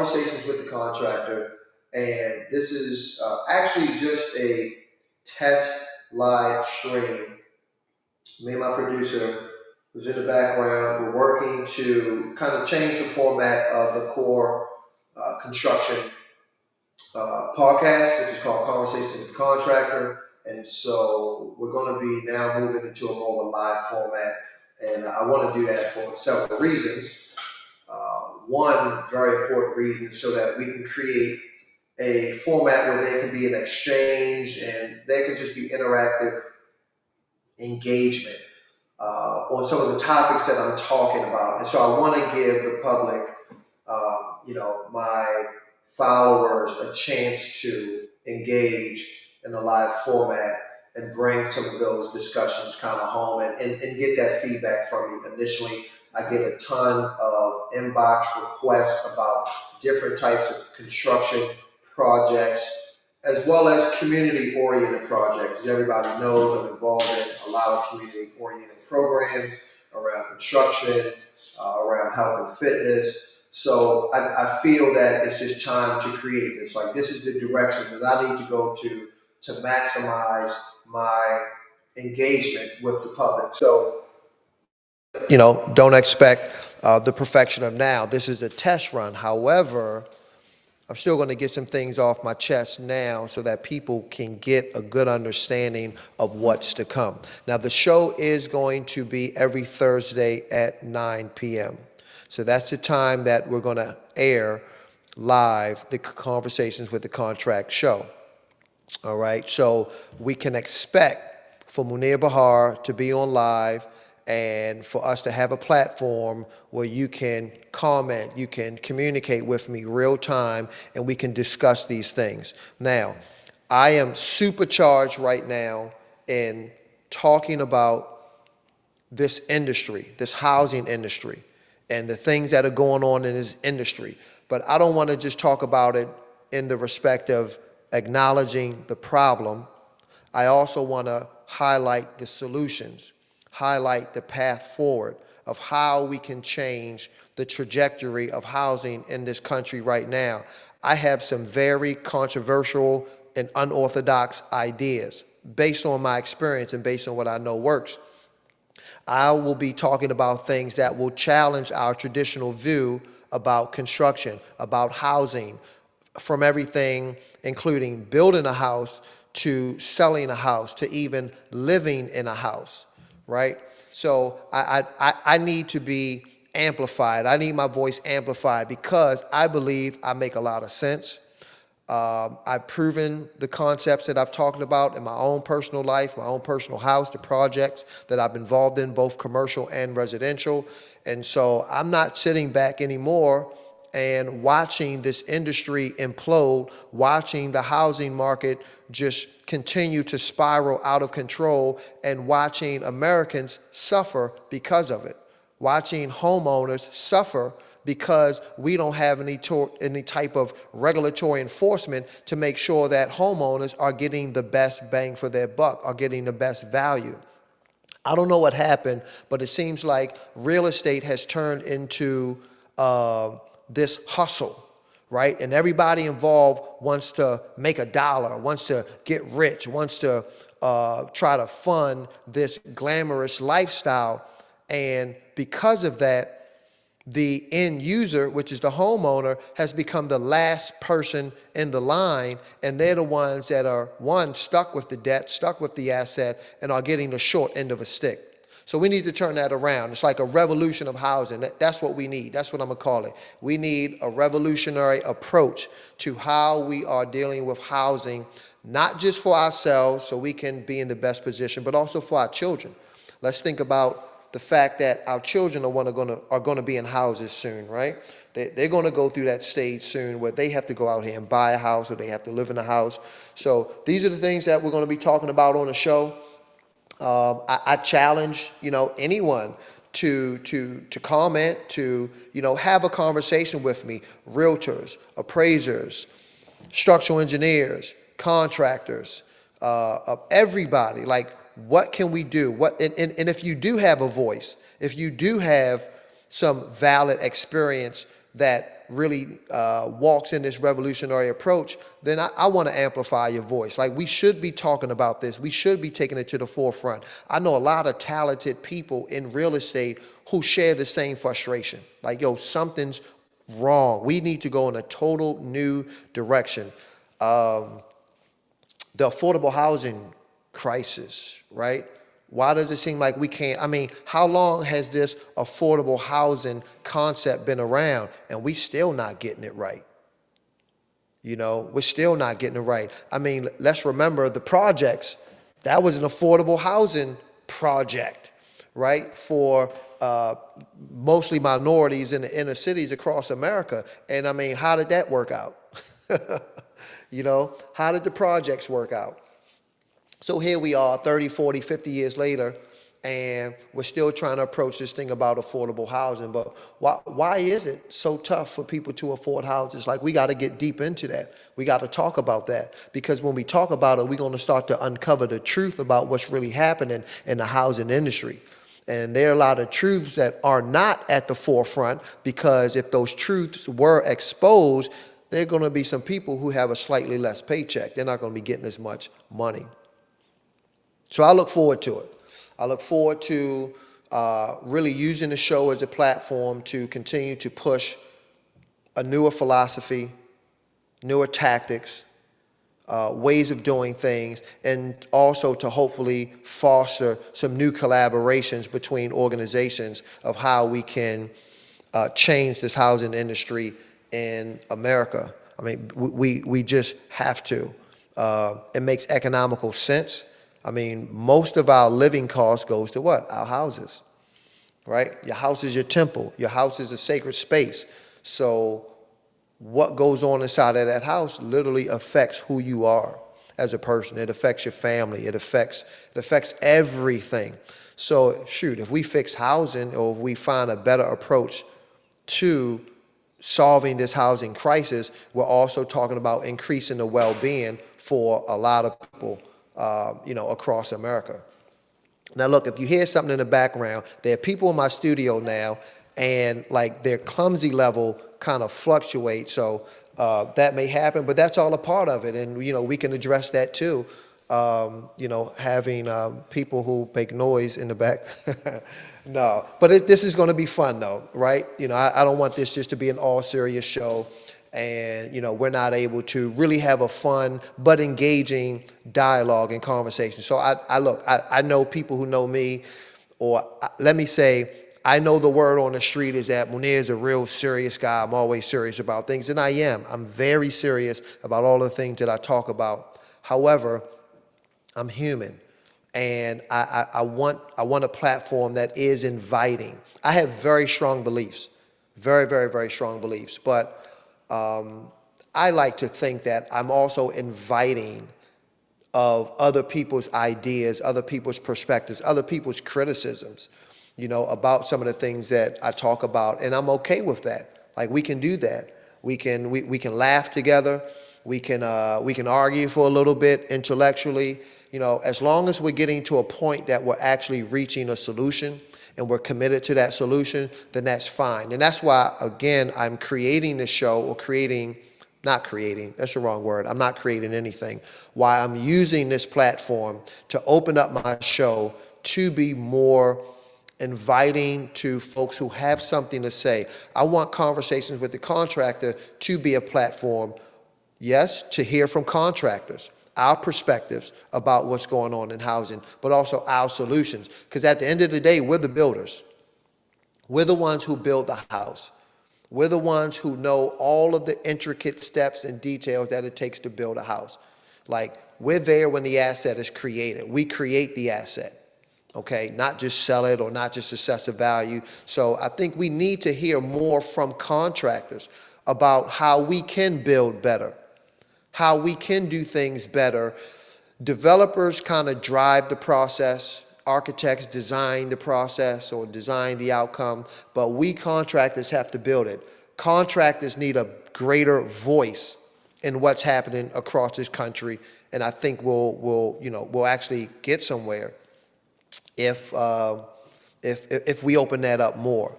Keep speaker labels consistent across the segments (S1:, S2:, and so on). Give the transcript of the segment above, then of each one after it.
S1: Conversations with the Contractor, and this is actually just a test live stream. Me and my producer, who's in the background, we're working to kind of change the format of the core construction podcast, which is called Conversations with the Contractor. And so we're going to be now moving into a more live format. And I want to do that for several reasons. One very important reason is so that we can create a format where there can be an exchange and there can just be interactive engagement on some of the topics that I'm talking about. And so I want to give the public, my followers, a chance to engage in a live format and bring some of those discussions kind of home and get that feedback from me. Initially, I get a ton of inbox requests about different types of construction projects, as well as community-oriented projects. As everybody knows, I'm involved in a lot of community-oriented programs around construction, around health and fitness. So I feel that it's just time to create this. Like, this is the direction that I need to go to maximize my engagement with the public. So, don't expect the perfection of now. This is a test run. However, I'm still going to get some things off my chest now so that people can get a good understanding of what's to come. Now, the show is going to be every Thursday at 9 p.m. So that's the time that we're going to air live the Conversations with the Contract show. All right, so we can expect for Munir Bahar to be on live and for us to have a platform where you can comment, you can communicate with me real time, and we can discuss these things. Now, I am supercharged right now in talking about this industry, this housing industry, and the things that are going on in this industry. But I don't want to just talk about it in the respect of acknowledging the problem. I also want to highlight the solutions, highlight the path forward of how we can change the trajectory of housing in this country right now. I have some very controversial and unorthodox ideas based on my experience and based on what I know works. I will be talking about things that will challenge our traditional view about construction, about housing, from everything including building a house to selling a house to even living in a house, right? So I need to be amplified. I need my voice amplified because I believe I make a lot of sense. I've proven the concepts that I've talked about in my own personal life, my own personal house, the projects that I've been involved in, both commercial and residential. And so I'm not sitting back anymore and watching this industry implode, watching the housing market just continue to spiral out of control, and watching Americans suffer because of it, watching homeowners suffer because we don't have any type of regulatory enforcement to make sure that homeowners are getting the best bang for their buck, are getting the best value. I don't know what happened, but it seems like real estate has turned into this hustle, right? And everybody involved wants to make a dollar, wants to get rich, wants to try to fund this glamorous lifestyle. And because of that, the end user, which is the homeowner, has become the last person in the line, and they're the ones that are, one, stuck with the debt, stuck with the asset, and are getting the short end of a stick. So we need to turn that around. It's like a revolution of housing. That's what we need. That's what I'm going to call it. We need a revolutionary approach to how we are dealing with housing, not just for ourselves so we can be in the best position, but also for our children. Let's think about the fact that our children are going to be in houses soon, right? They're going to go through that stage soon where they have to go out here and buy a house, or they have to live in a house. So these are the things that we're going to be talking about on the show. I challenge, anyone to comment, to, have a conversation with me. Realtors, appraisers, structural engineers, contractors, everybody. Like, what can we do? And if you do have a voice, if you do have some valid experience that really walks in this revolutionary approach, then I want to amplify your voice. Like, we should be talking about this. We should be taking it to the forefront. I know a lot of talented people in real estate who share the same frustration. Like, yo, something's wrong. We need to go in a total new direction. The affordable housing crisis, right? Why does it seem like we can't? I mean, how long has this affordable housing concept been around and we still not getting it right? You know, we're still not getting it right. I mean, let's remember the projects. That was an affordable housing project, right? For mostly minorities in the inner cities across America. And I mean, how did that work out? You know, how did the projects work out? So here we are 30, 40, 50 years later, and we're still trying to approach this thing about affordable housing. But why is it so tough for people to afford houses? Like, we got to get deep into that. We got to talk about that, because when we talk about it, we're going to start to uncover the truth about what's really happening in the housing industry. And there are a lot of truths that are not at the forefront, because if those truths were exposed, there are going to be some people who have a slightly less paycheck. They're not going to be getting as much money. So I look forward to it. I look forward to really using the show as a platform to continue to push a newer philosophy, newer tactics, ways of doing things, and also to hopefully foster some new collaborations between organizations of how we can change this housing industry in America. I mean, we just have to. It makes economical sense. I mean, most of our living cost goes to what? Our houses, right? Your house is your temple. Your house is a sacred space. So what goes on inside of that house literally affects who you are as a person. It affects your family. It affects everything. So shoot, if we fix housing, or if we find a better approach to solving this housing crisis, we're also talking about increasing the well-being for a lot of people, you know, across America. Now, look, if you hear something in the background, there are people in my studio now, and like their clumsy level kind of fluctuates. So that may happen, but that's all a part of it. And, you know, we can address that too. You know, having people who make noise in the back. No, but this is going to be fun though, right? You know, I don't want this just to be an all serious show, and, you know, we're not able to really have a fun but engaging dialogue and conversation. So I know people who know me, or let me say, I know the word on the street is that Munir is a real serious guy. I'm always serious about things, and I am. I'm very serious about all the things that I talk about. However, I'm human, and I want a platform that is inviting. I have very strong beliefs, very, very, very strong beliefs, but I like to think that I'm also inviting of other people's ideas, other people's perspectives, other people's criticisms, you know, about some of the things that I talk about, and I'm okay with that. Like, we can do that. We can laugh together. We can argue for a little bit intellectually. You know, as long as we're getting to a point that we're actually reaching a solution and we're committed to that solution, then that's fine. And that's why, again, I'm creating this show, or not creating, that's the wrong word. I'm not creating anything. Why I'm using this platform to open up my show to be more inviting to folks who have something to say. I want Conversations with the Contractor to be a platform, yes, to hear from contractors, our perspectives about what's going on in housing, but also our solutions. Because at the end of the day, we're the builders. We're the ones who build the house. We're the ones who know all of the intricate steps and details that it takes to build a house. Like, we're there when the asset is created. We create the asset, okay? Not just sell it or not just assess the value. So I think we need to hear more from contractors about how we can build better, how we can do things better. Developers kind of drive the process. Architects design the process or design the outcome, but we contractors have to build it. Contractors need a greater voice in what's happening across this country, and I think we'll actually get somewhere if we open that up more.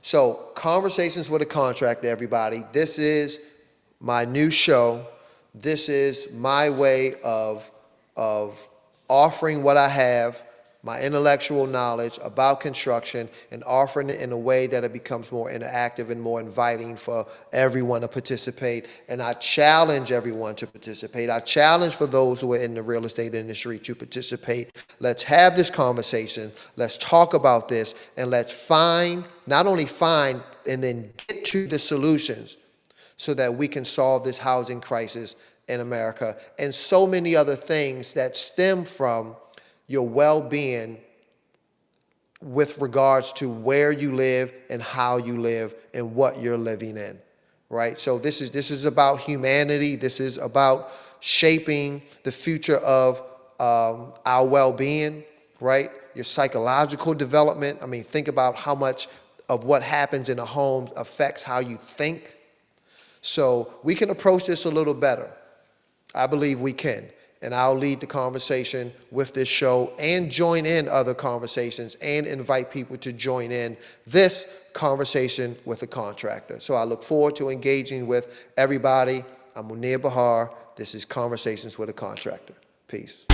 S1: So, Conversations with a Contractor, everybody. This is my new show. This is my way of offering what I have, my intellectual knowledge about construction, and offering it in a way that it becomes more interactive and more inviting for everyone to participate. And I challenge everyone to participate. I challenge for those who are in the real estate industry to participate. Let's have this conversation. Let's talk about this, and let's not only find, and then get to the solutions so that we can solve this housing crisis in America and so many other things that stem from your well-being with regards to where you live and how you live and what you're living in, right? So this is about humanity. This is about shaping the future of our well-being, right? Your psychological development. I mean, think about how much of what happens in a home affects how you think. So we can approach this a little better. I believe we can. And I'll lead the conversation with this show and join in other conversations and invite people to join in this conversation with a contractor. So I look forward to engaging with everybody. I'm Munir Bahar. This is Conversations with a Contractor. Peace.